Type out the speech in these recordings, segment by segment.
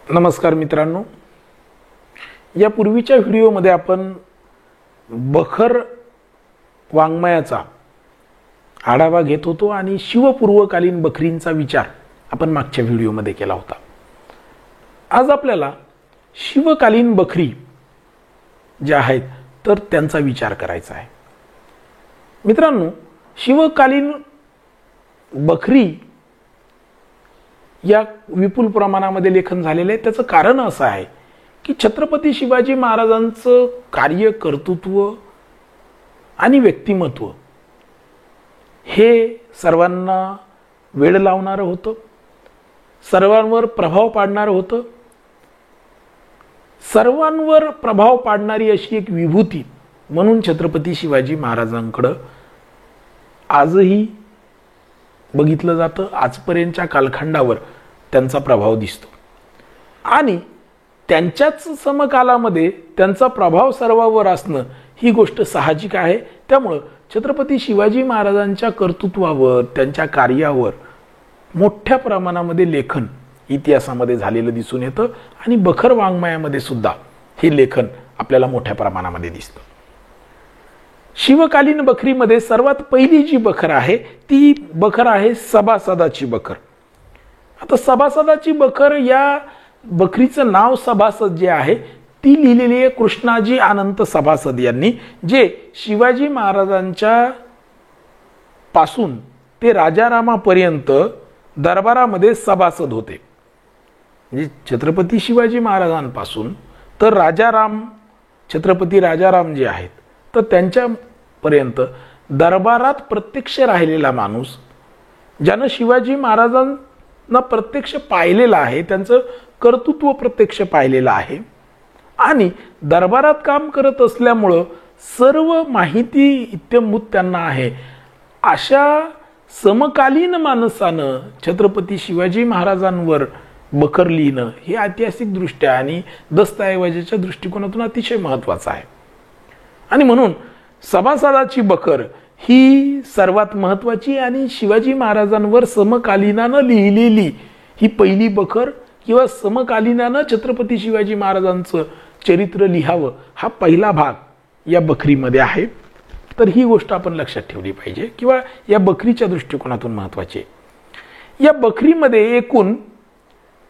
नमस्कार मित्रांनो, या पूर्वीच्या व्हिडिओमध्ये आपण बखर वाङ्मयाचा आढावा घेत होतो आणि शिवपूर्वकालीन बखरींचा विचार आपण मागच्या व्हिडिओमध्ये केला होता। आज आपल्याला शिवकालीन बखरी ज्या आहेत तर त्यांचा विचार करायचा आहे। मित्रांनो, शिवकालीन बखरी या विपुल प्रमाणामध्ये लेखन झालेले आहे। त्याचं कारण असं आहे की छत्रपती शिवाजी महाराजांचं कार्य, कर्तृत्व आणि व्यक्तिमत्व हे सर्वांना वेळ लावणारं होतं, सर्वांवर प्रभाव पाडणारं होतं। सर्वांवर प्रभाव पाडणारी अशी एक विभूती म्हणून छत्रपती शिवाजी महाराजांकडे आजही बघितलं जातं। आजपर्यंतच्या कालखंडावर त्यांचा प्रभाव दिसतो आणि त्यांच्याच समकालामध्ये त्यांचा प्रभाव सर्वांवर असणं ही गोष्ट साहजिक आहे। त्यामुळे छत्रपती शिवाजी महाराजांच्या कर्तृत्वावर, त्यांच्या कार्यावर मोठ्या प्रमाणामध्ये लेखन इतिहासामध्ये झालेलं दिसून येतं आणि बखर वाङ्मयामध्ये सुद्धा हे लेखन आपल्याला मोठ्या प्रमाणामध्ये दिसतं। शिवकालीन बखरीमध्ये सर्वात पहिली जी बखर आहे ती बखर आहे सभासदाची बखर। आता सभासदाची बखर या बखरीचं नाव सभासद जे आहे ती लिहिलेली आहे कृष्णाजी अनंत सभासद यांनी, जे शिवाजी महाराजांच्या पासून ते राजारामापर्यंत दरबारामध्ये सभासद होते। म्हणजे छत्रपती शिवाजी महाराजांपासून तर राजाराम, छत्रपती राजाराम जे आहेत तर त्यांच्यापर्यंत दरबारात प्रत्यक्ष राहिलेला माणूस, ज्यानं शिवाजी महाराजांना प्रत्यक्ष पाहिलेलं आहे, त्यांचं कर्तृत्व प्रत्यक्ष पाहिलेलं आहे आणि दरबारात काम करत असल्यामुळं सर्व माहिती इत्थंभूत त्यांना आहे। अशा समकालीन माणसानं छत्रपती शिवाजी महाराजांवर बखर लिहिणं हे ऐतिहासिकदृष्ट्या आणि दस्तऐवजाच्या दृष्टिकोनातून अतिशय महत्त्वाचं आहे आणि म्हणून सभासदाची बखर ही सर्वात महत्त्वाची आणि शिवाजी महाराजांवर समकालीनानं लिहिलेली ही पहिली बखर किंवा समकालीनानं छत्रपती शिवाजी महाराजांचं चरित्र लिहावं हा पहिला भाग या बखरीमध्ये आहे। तर ही गोष्ट आपण लक्षात ठेवली पाहिजे किंवा या बखरीच्या दृष्टिकोनातून महत्त्वाची आहे। या बखरीमध्ये एकूण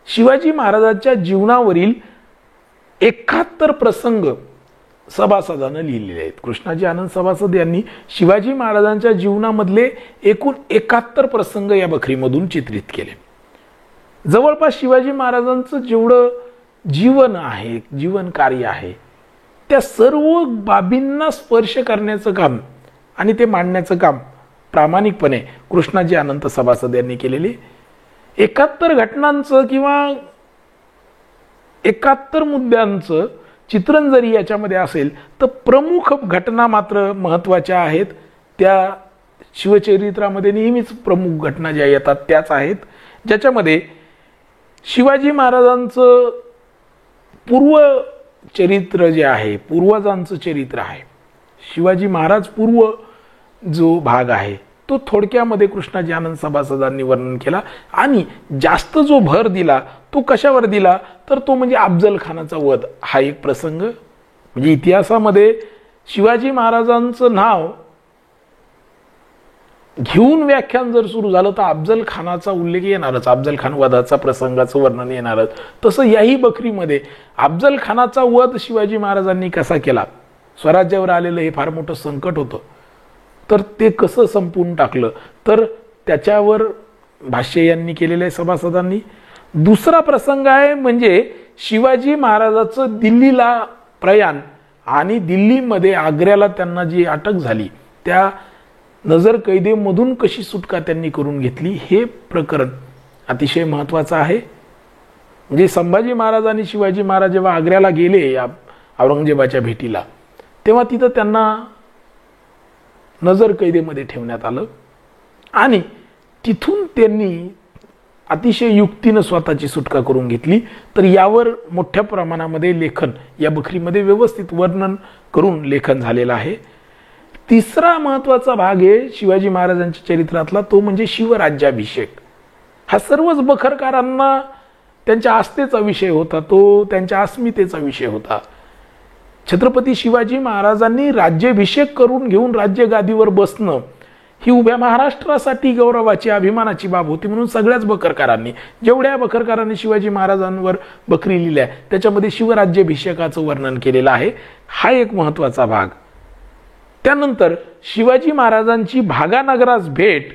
शिवाजी महाराजांच्या जीवनावरील 71 प्रसंग सभासदानं लिहिलेले आहेत। कृष्णाजी आनंद सभासद यांनी शिवाजी महाराजांच्या जीवनामधले एकूण 71 प्रसंग या बखरीमधून चित्रित केले। जवळपास शिवाजी महाराजांचं जेवढं जीवन आहे, जीवन कार्य आहे, त्या सर्व बाबींना स्पर्श करण्याचं काम आणि ते मांडण्याचं काम प्रामाणिकपणे कृष्णाजी अनंत सभासद यांनी केलेले। 71 घटनांचं किंवा 71 मुद्द्यांचं चित्रण जरी याच्यामध्ये असेल तर प्रमुख घटना मात्र महत्त्वाच्या आहेत। त्या शिवचरित्रामध्ये नेहमीच प्रमुख घटना ज्या येतात त्याच आहेत, ज्याच्यामध्ये शिवाजी महाराजांचं पूर्व चरित्र जे आहे, पूर्वजांचं चरित्र आहे, शिवाजी महाराज पूर्व जो भाग आहे तो थोडक्यामध्ये कृष्णाजी आनंद सभासदांनी वर्णन केला आणि जास्त जो भर दिला तो कशावर दिला तर तो म्हणजे अफजल खानाचा वध हा एक प्रसंग। म्हणजे इतिहासामध्ये शिवाजी महाराजांचं नाव घेऊन व्याख्यान जर सुरू झालं तर अफजल खानाचा उल्लेख येणारच, अफजल खान वधाचा प्रसंगाचं वर्णन येणारच। तसं याही बखरीमध्ये अफजल खानाचा वध शिवाजी महाराजांनी कसा केला, स्वराज्यावर आलेलं हे फार मोठं संकट होतं, तर ते कसं संपवून टाकलं तर त्याच्यावर भाष्य यांनी केलेलं आहे सभासदांनी। दुसरा प्रसंग आहे म्हणजे शिवाजी महाराजाचं दिल्लीला प्रयाण आणि दिल्लीमध्ये आग्र्याला त्यांना जी अटक झाली त्या नजर कैदेमधून कशी सुटका त्यांनी करून घेतली हे प्रकरण अतिशय महत्त्वाचं आहे। म्हणजे संभाजी महाराज आणि शिवाजी महाराज जेव्हा आग्र्याला गेले या औरंगजेबाच्या भेटीला, तेव्हा तिथं त्यांना नजर कैदेमध्ये ठेवण्यात आलं आणि तिथून त्यांनी अतिशय युक्तीनं स्वतःची सुटका करून घेतली। तर यावर मोठ्या प्रमाणामध्ये लेखन या बखरीमध्ये व्यवस्थित वर्णन करून लेखन झालेलं आहे। तिसरा महत्त्वाचा भाग आहे शिवाजी महाराजांच्या चरित्रातला, तो म्हणजे शिवराज्याभिषेक। हा सर्वच बखरकारांना त्यांच्या आस्थेचा विषय होता, तो त्यांच्या अस्मितेचा विषय होता. छत्रपती शिवाजी महाराजांनी राज्याभिषेक करून घेऊन राज्य गादीवर बसणं ही उभ्या महाराष्ट्रासाठी गौरवाची, अभिमानाची बाब होती. म्हणून सगळ्याच बखरकारांनी, जेवढ्या बखरकारांनी शिवाजी महाराजांवर बखरी लिहिल्या त्याच्यामध्ये शिवराज्याभिषेकाचं वर्णन केलेलं आहे. हा एक महत्त्वाचा भाग. त्यानंतर शिवाजी महाराजांची भागानगरास भेट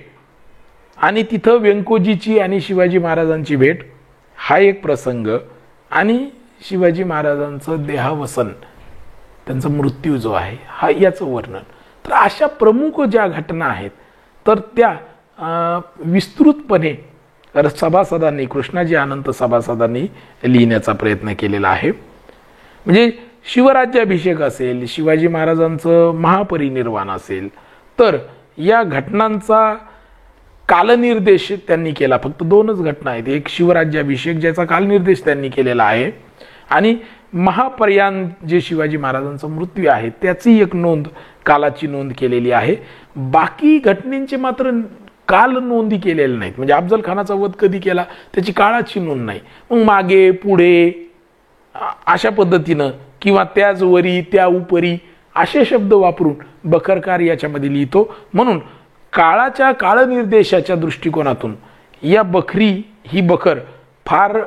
आणि तिथं व्यंकोजीची आणि शिवाजी महाराजांची भेट हा एक प्रसंग, आणि शिवाजी महाराजांचं देहावसन, त्यांचा मृत्यू जो आहे हा याचं वर्णन. तर अशा प्रमुख ज्या घटना आहेत तर त्या विस्तृतपणे सभासदांनी, कृष्णाजी अनंत सभासदांनी लिहिण्याचा प्रयत्न केलेला आहे. म्हणजे शिवराज्याभिषेक असेल, शिवाजी महाराजांचं महापरिनिर्वाण असेल, तर या घटनांचा कालनिर्देश त्यांनी केला. फक्त 2च घटना आहेत. एक शिवराज्याभिषेक ज्याचा कालनिर्देश त्यांनी केलेला आहे, आणि महापर्यान जे शिवाजी महाराजांचा मृत्यू आहे त्याची एक नोंद, कालाची नोंद केलेली आहे. बाकी घटनेंचे मात्र काल नोंदी केलेल्या नाहीत. म्हणजे अफजल खानाचा वध कधी केला त्याची काळाची नोंद नाही. मग मागे पुढे अशा पद्धतीनं किंवा त्याच वरी त्या उपरी असे शब्द वापरून बखरकार याच्यामध्ये लिहितो. म्हणून काळाच्या काळनिर्देशाच्या दृष्टिकोनातून या बखरी ही बखर फार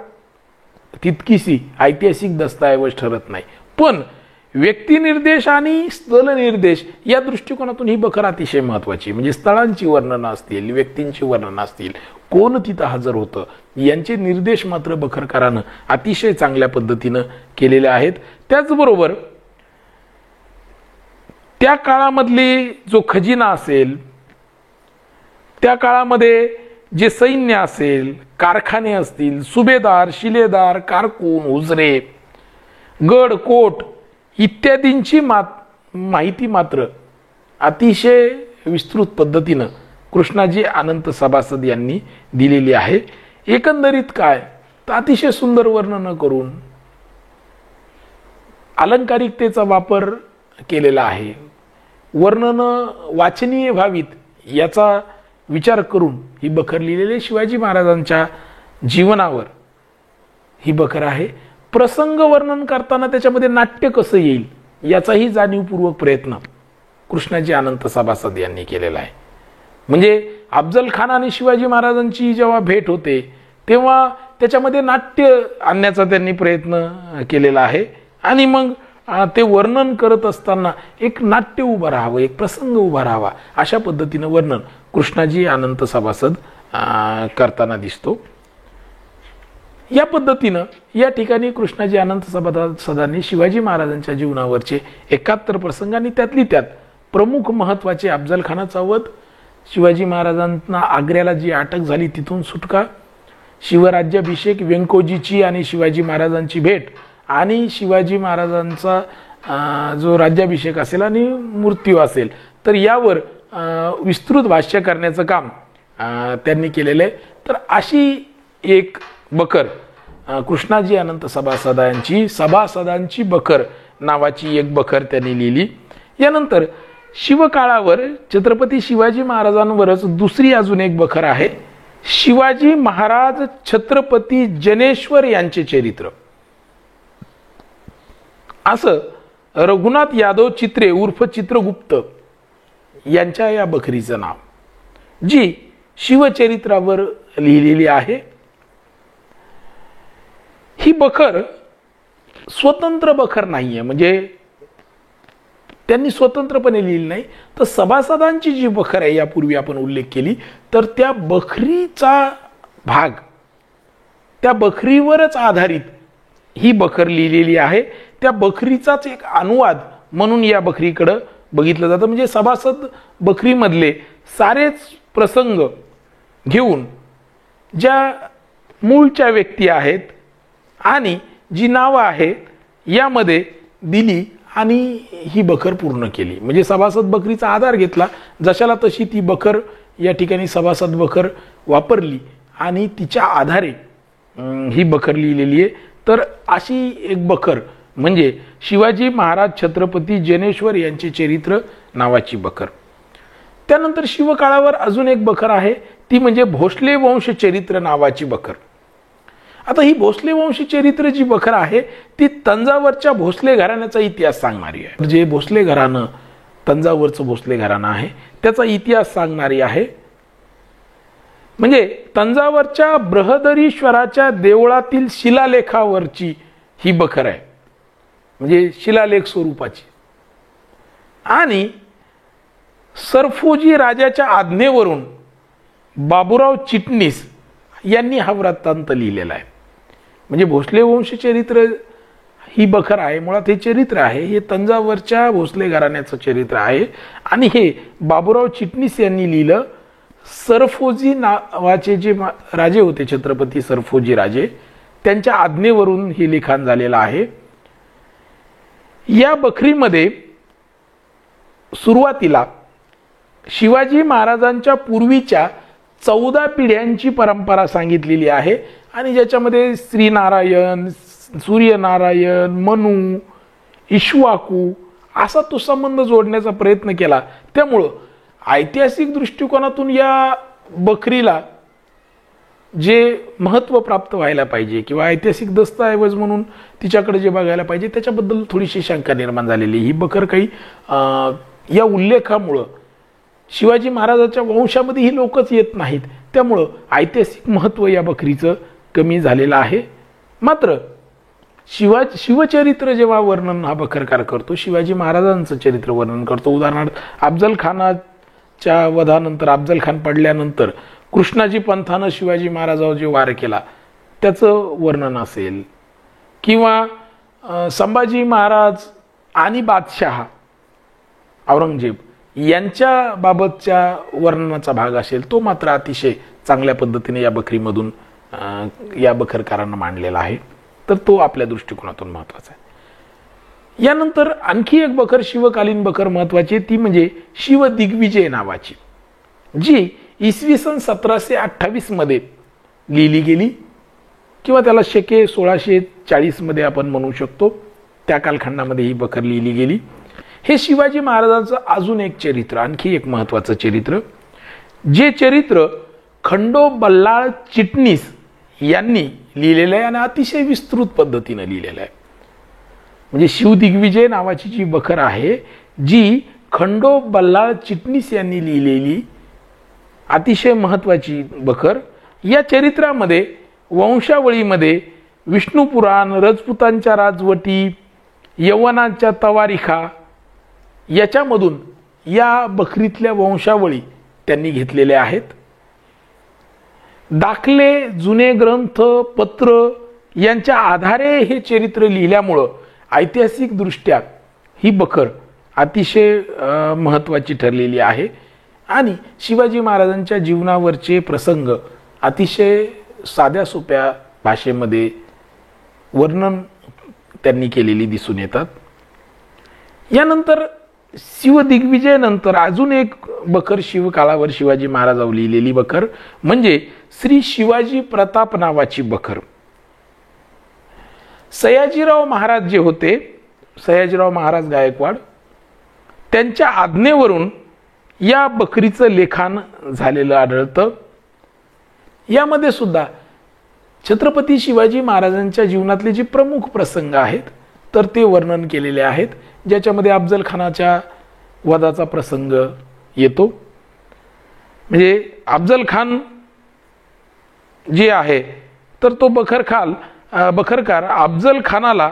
तितकीशी ऐतिहासिक दस्तऐवज ठरत नाही, पण व्यक्तिनिर्देश आणि स्थलनिर्देश या दृष्टिकोनातून ही बखर अतिशय महत्त्वाची. म्हणजे स्थळांची वर्णनं असतील, व्यक्तींची वर्णनं असतील, कोण तिथं हजर होतं, यांचे निर्देश मात्र बखरकारानं अतिशय चांगल्या पद्धतीनं केलेले आहेत. त्याचबरोबर त्या काळामधली जो खजिना असेल, त्या काळामध्ये जे सैन्य असेल, कारखाने असतील, सुभेदार, शिलेदार, कारकून, हुजरे, गड, कोट इत्यादींची माहिती मात्र अतिशय विस्तृत पद्धतीनं कृष्णाजी अनंत सभासद यांनी दिलेली आहे. एकंदरीत काय तर अतिशय सुंदर वर्णन करून अलंकारिकतेचा वापर केलेला आहे. वर्णन वाचनीय व्हावीत याचा विचार करून ही बखर लिहिलेली शिवाजी महाराजांच्या जीवनावर ही बखर आहे. प्रसंग वर्णन करताना त्याच्यामध्ये नाट्य कसं येईल याचाही जाणीवपूर्वक प्रयत्न कृष्णाजी अनंत सभासद यांनी केलेला आहे. म्हणजे अफजल खान आणि शिवाजी महाराजांची जेव्हा भेट होते तेव्हा त्याच्यामध्ये नाट्य आणण्याचा त्यांनी प्रयत्न केलेला आहे, आणि मग ते वर्णन करत असताना एक नाट्य उभं राहावं, एक प्रसंग उभा राहावा, अशा पद्धतीनं वर्णन कृष्णाजी अनंत सभासद करताना दिसतो. या पद्धतीनं या ठिकाणी कृष्णाजी अनंत सभासदांनी शिवाजी महाराजांच्या जीवनावरचे 71 प्रसंग आणि त्यातली त्यात प्रमुख महत्त्वाचे अफजल खानाचा वध, शिवाजी महाराजांना आग्र्याला जी अटक झाली तिथून सुटका, शिवराज्याभिषेक, व्यंकोजीची आणि शिवाजी महाराजांची भेट, आणि शिवाजी महाराजांचा जो राज्याभिषेक असेल आणि मृत्यू असेल, तर यावर विस्तृत भाष्य करण्याचं काम त्यांनी केलेलं आहे. तर अशी एक बखर कृष्णाजी अनंत सभासदांची बखर नावाची एक बखर त्यांनी लिहिली. यानंतर शिवकाळावर छत्रपती शिवाजी महाराजांवरच दुसरी अजून एक बखर आहे, शिवाजी महाराज छत्रपती जनेश्वर यांचे चरित्र. असं रघुनाथ यादव चित्रे उर्फ चित्रगुप्त यांच्या या बखरीचं नाव, जी शिवचरित्रावर लिहिलेली आहे. ही बखर स्वतंत्र बखर नाहीये, म्हणजे त्यांनी स्वतंत्रपणे लिहिली नाही, तर सभासदांची जी बखर आहे यापूर्वी आपण उल्लेख केली, तर त्या बखरीचा भाग, त्या बखरीवरच आधारित ही बखर लिहिलेली आहे. त्या बखरीचाच एक अनुवाद म्हणून या बखरीकडं बघितलं जातं. म्हणजे सभासद बखरीमधले सारेच प्रसंग घेऊन ज्या मूळच्या व्यक्ती आहेत आणि जी नावं आहेत यामध्ये दिली आणि ही बखर पूर्ण केली. म्हणजे सभासद बखरीचा आधार घेतला, जशाला तशी ती बखर या ठिकाणी सभासद बखर वापरली आणि तिच्या आधारे ही बखर लिहिलेली आहे. तर अशी एक बखर म्हणजे शिवाजी महाराज छत्रपती जनेश्वर यांचे चरित्र नावाची बखर. त्यानंतर शिवकाळावर अजून एक बखर आहे, ती म्हणजे भोसले वंश चरित्र नावाची बखर. आता ही भोसले वंशी चरित्र जी बखर आहे ती तंजावरच्या भोसले घराण्याचा इतिहास सांगणारी आहे. जे भोसले घराणं, तंजावरचं भोसले घराणं आहे त्याचा इतिहास सांगणारी आहे. म्हणजे तंजावरच्या बृहदरीश्वराच्या देवळातील शिलालेखावरची ही बखर आहे, म्हणजे शिलालेख स्वरूपाची. आणि सरफोजी राजाच्या आज्ञेवरून बाबूराव चिटणीस यांनी हा वृत्तांत लिहिलेला आहे. म्हणजे भोसले वंश चरित्र ही बखर आहे, मुळात हे चरित्र आहे, हे तंजावरच्या भोसले घराण्याचं चरित्र आहे. आणि हे बाबूराव चिटणीस यांनी लिहिलं. सरफोजी नावाचे जे राजे होते, छत्रपती सरफोजी राजे, त्यांच्या आज्ञेवरून हे लिखाण झालेलं आहे. या बखरीमध्ये सुरुवातीला शिवाजी महाराजांच्या पूर्वीच्या 14 पिढ्यांची परंपरा सांगितलेली आहे. आणि ज्याच्यामध्ये श्रीनारायण, सूर्यनारायण, मनु, इक्ष्वाकू असा तो संबंध जोडण्याचा प्रयत्न केला. त्यामुळं ऐतिहासिक दृष्टिकोनातून या बखरीला जे महत्त्व प्राप्त व्हायला पाहिजे किंवा ऐतिहासिक दस्तऐवज म्हणून तिच्याकडे जे बघायला पाहिजे त्याच्याबद्दल थोडीशी शंका निर्माण झालेली. ही बखर काही या उल्लेखामुळं शिवाजी महाराजांच्या वंशामध्ये ही लोकच येत नाहीत, त्यामुळं ऐतिहासिक महत्त्व या बखरीचं कमी झालेलं आहे. मात्र शिवचरित्र जेव्हा वर्णन हा बखरकार करतो, शिवाजी महाराजांचं चरित्र वर्णन करतो, उदाहरणार्थ अफजल खानाच्या वधानंतर, अफजल खान पडल्यानंतर कृष्णाजी पंथानं शिवाजी महाराजावर जे वार केला त्याचं वर्णन असेल, किंवा संभाजी महाराज आणि बादशाह औरंगजेब यांच्या बाबतच्या वर्णनाचा भाग असेल, तो मात्र अतिशय चांगल्या पद्धतीने या बखरीमधून या बखरकारांना मांडलेला आहे. तर तो आपल्या दृष्टिकोनातून महत्त्वाचा आहे. यानंतर आणखी एक बखर, शिवकालीन बखर महत्त्वाची, ती म्हणजे शिवदिग्विजय नावाची, जी इसवी सन 1728 मध्ये लिहिली गेली, किंवा त्याला शके 1640 मध्ये आपण म्हणू शकतो. त्या कालखंडामध्ये ही बखर लिहिली गेली. हे शिवाजी महाराजांचं अजून एक चरित्र, आणखी एक महत्त्वाचं चरित्र, जे चरित्र खंडो बल्लाळ चिटणीस यांनी लिहिलेलं आहे आणि अतिशय विस्तृत पद्धतीने लिहिलेलं आहे. म्हणजे शिवदिग्विजय नावाची जी बखर आहे, जी खंडो बल्लाळ चिटणीस यांनी लिहिलेली अतिशय महत्त्वाची बखर. या चरित्रामध्ये वंशावळीमध्ये विष्णू पुराण, रजपुतांच्या राजवटी, यवनांच्या तवारिखा याच्यामधून या बखरीतल्या वंशावळी त्यांनी घेतलेल्या आहेत. दाखले, जुने ग्रंथ, पत्र यांच्या आधारे हे चरित्र लिहिल्यामुळं ऐतिहासिक दृष्ट्या ही बखर अतिशय महत्त्वाची ठरलेली आहे. आणि शिवाजी महाराजांच्या जीवनावरचे प्रसंग अतिशय साध्या सोप्या भाषेमध्ये वर्णन त्यांनी केलेली दिसून येतात. यानंतर शिवदिग्विजय नंतर अजून एक बखर शिवकाळावर शिवाजी महाराजांवर लिहिलेली बखर म्हणजे श्री शिवाजी प्रताप नावाची बखर. सयाजीराव महाराज जे होते, सयाजीराव महाराज गायकवाड, त्यांच्या आज्ञेवरून या बखरीचं लेखन झालेलं आढळतं. यामध्ये सुद्धा छत्रपती शिवाजी महाराजांच्या जीवनातले जे प्रमुख प्रसंग आहेत तर ते वर्णन केलेले आहेत, ज्याच्यामध्ये अफजल खानाच्या वधाचा प्रसंग येतो. म्हणजे अफजल खान जे आहे तर तो बखरकार अफजल खानाला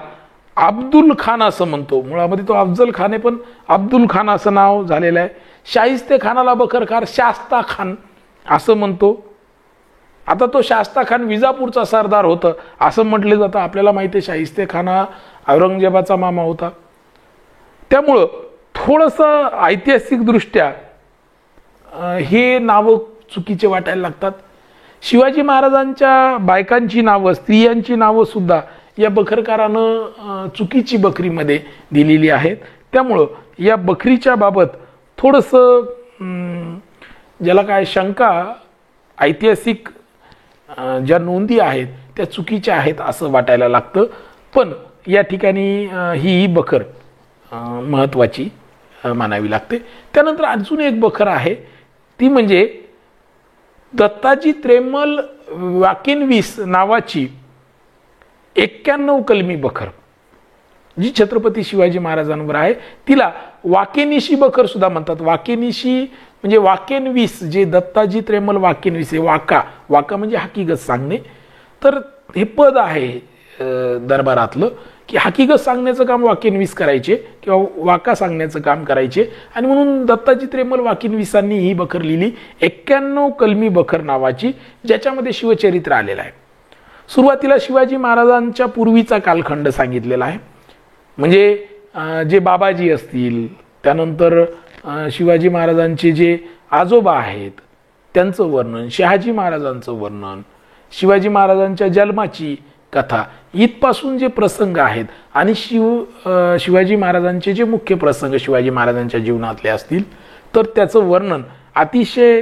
अब्दुल खान असं म्हणतो. मुळामध्ये तो अफजल खान आहे पण अब्दुल खान असं नाव झालेलं आहे. शाहिस्ते खानाला बखरकार शास्ता खान असं म्हणतो. आता तो शास्ता खान विजापूरचा सरदार होता असं म्हटलं जातं. आपल्याला माहिती आहे शाहिस्ते खान हा औरंगजेबाचा मामा होता. त्यामुळं थोडंसं ऐतिहासिकदृष्ट्या हे नावं चुकीचे वाटायला लागतात. शिवाजी महाराजांच्या बायकांची नावं, स्त्रियांची नावं सुद्धा या बखरकारानं चुकीची बखरीमध्ये दिलेली आहेत. त्यामुळं या बखरीच्या बाबत थोडंसं ज्याला काय शंका, ऐतिहासिक ज्या नोंदी आहेत त्या चुकीच्या आहेत असं वाटायला लागतं. पण या ठिकाणी ही बखर महत्त्वाची मानावी लागते. त्यानंतर अजून एक बखर आहे ती म्हणजे दत्ताजी त्रेमल वाकिनवीस नावाची 91 कलमी बखर जी छत्रपती शिवाजी महाराजांवर आहे तिला वाकेनिशी बखर सुद्धा म्हणतात. वाकेनिशी म्हणजे वाकेनवीस, जे दत्ताजी त्रेमल वाकेनवीस आहे. वाका म्हणजे हकीकत सांगणे. तर हे पद आहे दरबारातलं की हकीकत सांगण्याचं काम वाकेनवीस करायचे किंवा वाका सांगण्याचं काम करायचे, आणि म्हणून दत्ताजी त्रेमल वाकेनवीसांनी ही बखर लिहिली 91 कलमी बखर नावाची, ज्याच्यामध्ये शिवचरित्र आलेलं आहे. सुरुवातीला शिवाजी महाराजांच्या पूर्वीचा कालखंड सांगितलेला आहे, म्हणजे जे बाबाजी असतील, त्यानंतर शिवाजी महाराजांचे जे आजोबा आहेत त्यांचं वर्णन, शहाजी महाराजांचं वर्णन, शिवाजी महाराजांच्या जन्माची कथा, इथपासून जे प्रसंग आहेत आणि शिवाजी महाराजांचे जे मुख्य प्रसंग शिवाजी महाराजांच्या जीवनातले असतील तर त्याचं वर्णन अतिशय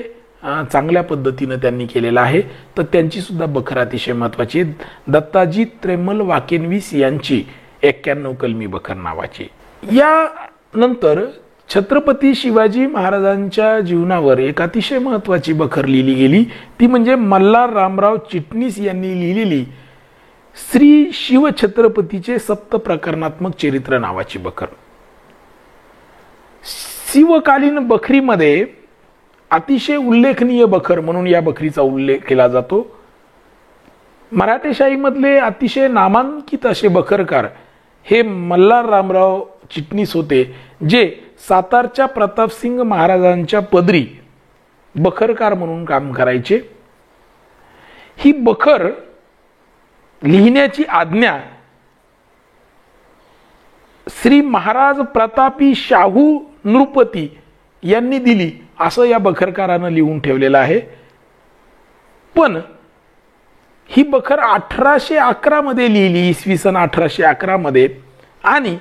चांगल्या पद्धतीनं त्यांनी केलेलं आहे. तर त्यांची सुद्धा बखर अतिशय महत्त्वाची आहे. दत्ताजी त्रेमल वाकेनवीस यांची 91 कलमी बखर नावाची. यानंतर छत्रपती शिवाजी महाराजांच्या जीवनावर एक अतिशय महत्त्वाची बखर लिहिली गेली, ती म्हणजे मल्हार रामराव चिटणीस यांनी लिहिलेली श्री शिवछत्रपतीचे सप्तप्रकरणात्मक चरित्र नावाची बखर. शिवकालीन बखरीमध्ये अतिशय उल्लेखनीय बखर म्हणून या बखरीचा उल्लेख केला जातो. मराठेशाहीमधले अतिशय नामांकित असे बखरकार हे मल्हार रामराव चिटणीस होते, जे सातारच्या प्रतापसिंग महाराजांच्या पदरी बखरकार म्हणून काम करायचे. ही बखर लिहिण्याची आज्ञा श्री महाराज प्रतापी शाहू नृपती यांनी दिली असं या बखरकारानं लिहून ठेवलेलं आहे. पण ही बखर 1811 मध्ये लिहिली, इसवी सन 1811 मध्ये, आणि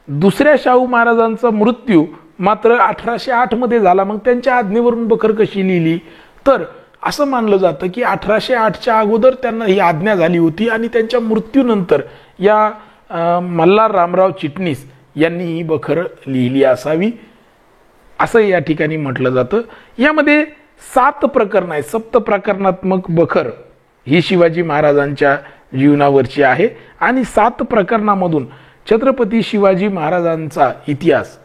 दुसऱ्या शाहू महाराजांचा मृत्यू मात्र 1808 मध्ये झाला. मग त्यांच्या आज्ञेवरून बखर कशी लिहिली, तर असं मानलं जातं की 1808च्या अगोदर त्यांना ही आज्ञा झाली होती आणि त्यांच्या मृत्यूनंतर या मल्हार रामराव चिटणीस यांनी ही बखर लिहिली असावी असं या ठिकाणी म्हटलं जातं. यामध्ये 7 प्रकरण आहेत. सप्तप्रकरणात्मक बखर ही शिवाजी महाराजांच्या जीवनावरची आहे आणि 7 प्रकरणामधून छत्रपती शिवाजी महाराजांचा इतिहास,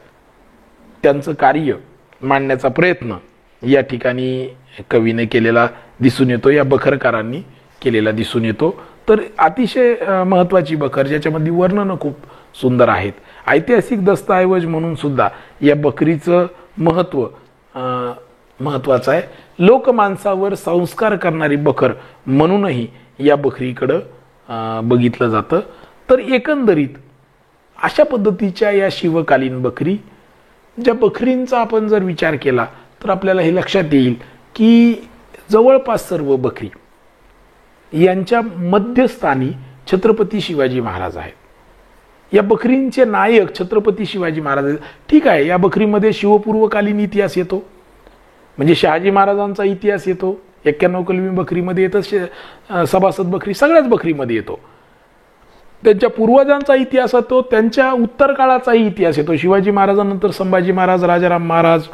त्यांचं कार्य मांडण्याचा प्रयत्न या ठिकाणी कवीने केलेला दिसून येतो, या बखरकारांनी केलेला दिसून येतो. तर अतिशय महत्त्वाची बखर, ज्याच्यामध्ये वर्णनं खूप सुंदर आहेत. ऐतिहासिक दस्तऐवज म्हणून सुद्धा या बखरीचं महत्त्वाचं आहे. लोकमानसावर संस्कार करणारी बखर म्हणूनही या बखरीकडं बघितलं जातं. तर एकंदरीत अशा पद्धतीच्या या शिवकालीन बखरी, ज्या बखरींचा आपण जर विचार केला तर आपल्याला हे लक्षात येईल की जवळपास सर्व बखरी यांच्या मध्यस्थानी छत्रपती शिवाजी महाराज आहेत. या बखरींचे नायक छत्रपती शिवाजी महाराज आहेत. ठीक आहे, या बखरीमध्ये शिवपूर्वकालीन इतिहास येतो, म्हणजे शहाजी महाराजांचा इतिहास येतो. 91 कलमी बखरीमध्ये येतं, सभासद बखरी सगळ्याच बखरीमध्ये येतो. त्यांच्या पूर्वजांचा इतिहास येतो, त्यांच्या उत्तर काळाचाही इतिहास येतो. शिवाजी महाराजांनंतर संभाजी महाराज, राजाराम महाराज,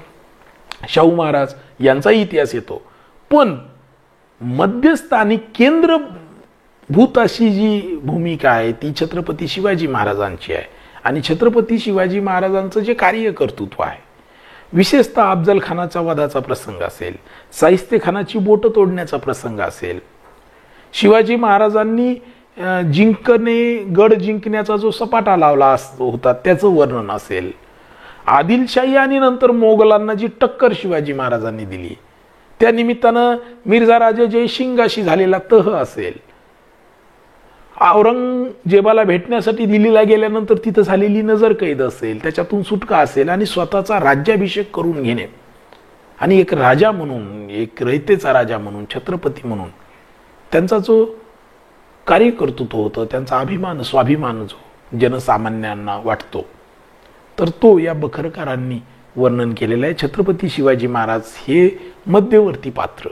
शाहू महाराज यांचाही इतिहास येतो. पण मध्यस्थानी केंद्रभूत अशी जी भूमिका आहे ती छत्रपती शिवाजी महाराजांची आहे. आणि छत्रपती शिवाजी महाराजांचं जे कार्यकर्तृत्व आहे, विशेषतः अफजल खानाच्या वधाचा प्रसंग असेल, शाहिस्तेखानाची बोटं तोडण्याचा प्रसंग असेल, शिवाजी महाराजांनी गड जिंकण्याचा जो सपाटा लावला होता त्याचं वर्णन असेल, आदिलशाही आणि नंतर मोगलांना जी टक्कर शिवाजी महाराजांनी दिली, त्या निमित्तानं मिर्झा राजे जयसिंगाशी झालेला तह असेल, औरंगजेबाला भेटण्यासाठी दिल्लीला गेल्यानंतर तिथं झालेली नजरकैद असेल, त्याच्यातून सुटका असेल आणि स्वतःचा राज्याभिषेक करून घेणे आणि एक राजा म्हणून, एक रयतेचा राजा म्हणून, छत्रपती म्हणून त्यांचा जो कार्यकर्तृत्व होतं, त्यांचा अभिमान, स्वाभिमान जो जनसामान्यांना वाटतो, तर तो या बखरकारांनी वर्णन केलेलं आहे. छत्रपती शिवाजी महाराज हे मध्यवर्ती पात्र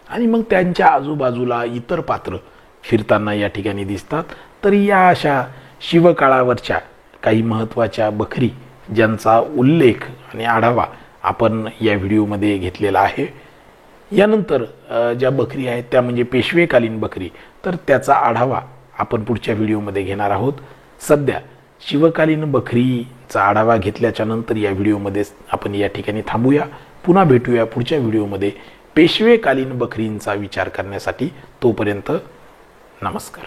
आणि मग त्यांच्या आजूबाजूला इतर पात्र फिरताना या ठिकाणी दिसतात. तर या अशा शिवकाळावरच्या काही महत्त्वाच्या बखरी ज्यांचा उल्लेख आणि आढावा आपण या व्हिडिओमध्ये घेतलेला आहे. यानंतर ज्या बखरी आहेत त्या म्हणजे पेशवेकालीन बखरी, तर त्याचा आढावा आपण पुढच्या व्हिडिओमध्ये घेणार आहोत. सध्या शिवकालीन बकरीचा आढावा घेतल्याच्या नंतर या व्हिडिओमध्ये आपण या ठिकाणी थांबूया. पुन्हा भेटूया पुढच्या व्हिडिओमध्ये पेशवेकालीन बकरींचा विचार करण्यासाठी. तोपर्यंत नमस्कार.